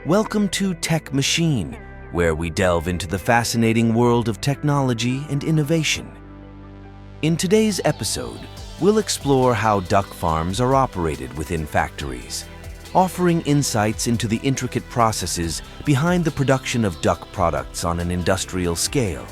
Welcome to Tech Machine, where we delve into the fascinating world of technology and innovation. In today's episode, we'll explore how duck farms are operated within factories, offering insights into the intricate processes behind the production of duck products on an industrial scale.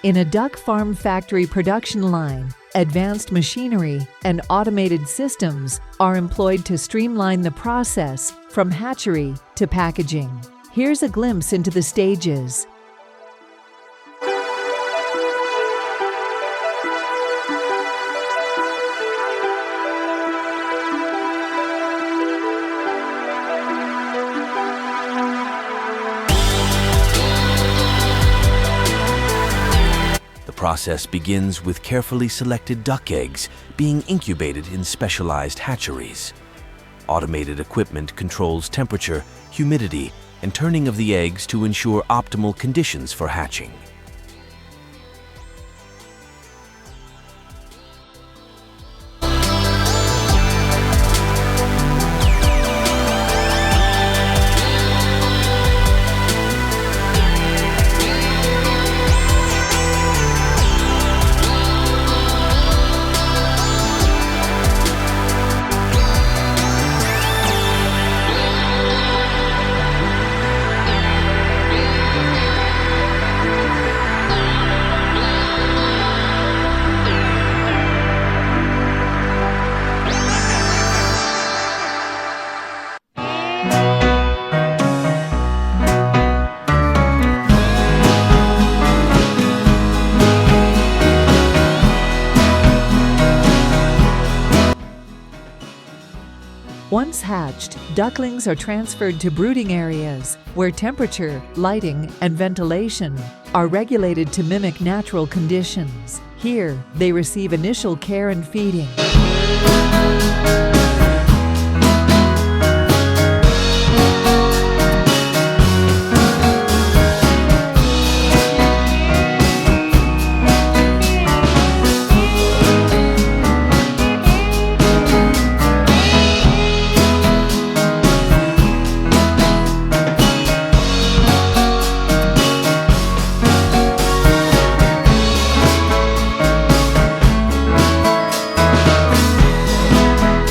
In a duck farm factory production line, advanced machinery and automated systems are employed to streamline the process from hatchery to packaging. Here's a glimpse into the stages. The process begins with carefully selected duck eggs being incubated in specialized hatcheries. Automated equipment controls temperature, humidity, and turning of the eggs to ensure optimal conditions for hatching. Once hatched, ducklings are transferred to brooding areas where temperature, lighting, and ventilation are regulated to mimic natural conditions. Here, they receive initial care and feeding.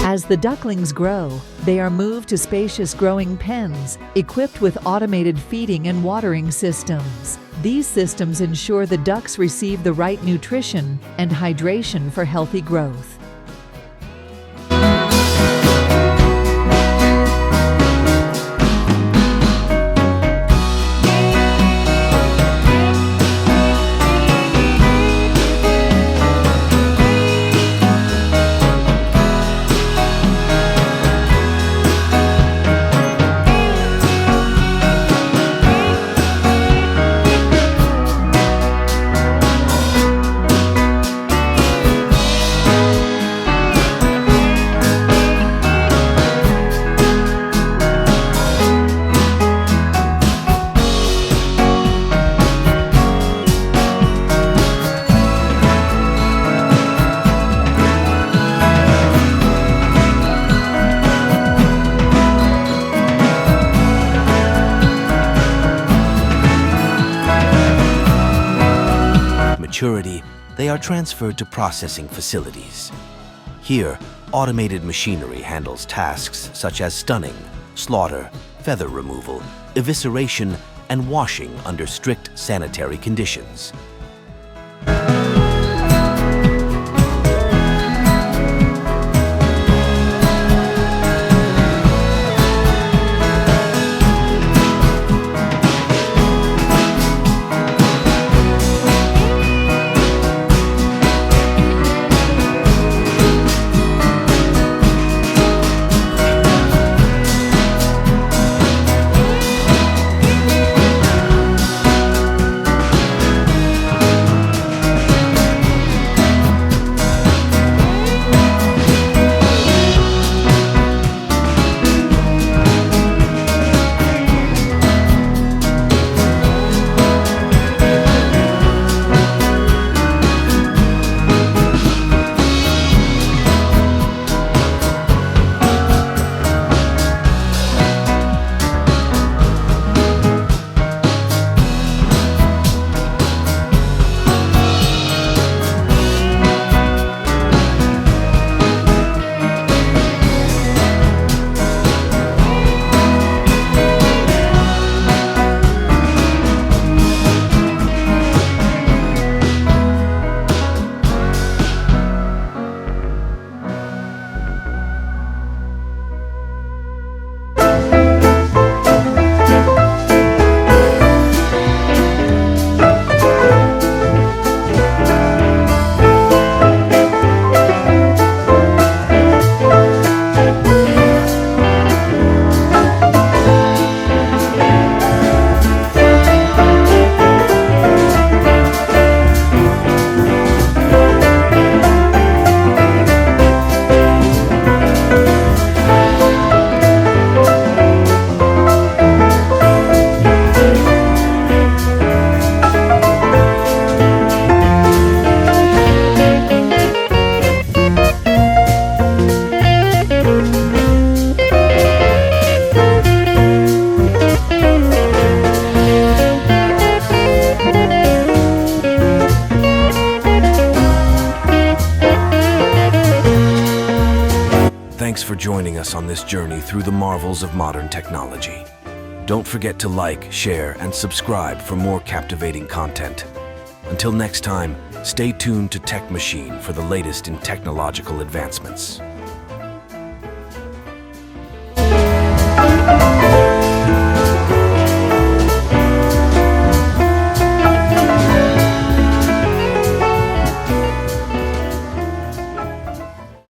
As the ducklings grow, they are moved to spacious growing pens, equipped with automated feeding and watering systems. These systems ensure the ducks receive the right nutrition and hydration for healthy growth. Maturity, they are transferred to processing facilities. Here, automated machinery handles tasks such as stunning, slaughter, feather removal, evisceration, and washing under strict sanitary conditions. Thanks for joining us on this journey through the marvels of modern technology. Don't forget to like, share, and subscribe for more captivating content. Until next time, stay tuned to Tech Machine for the latest in technological advancements.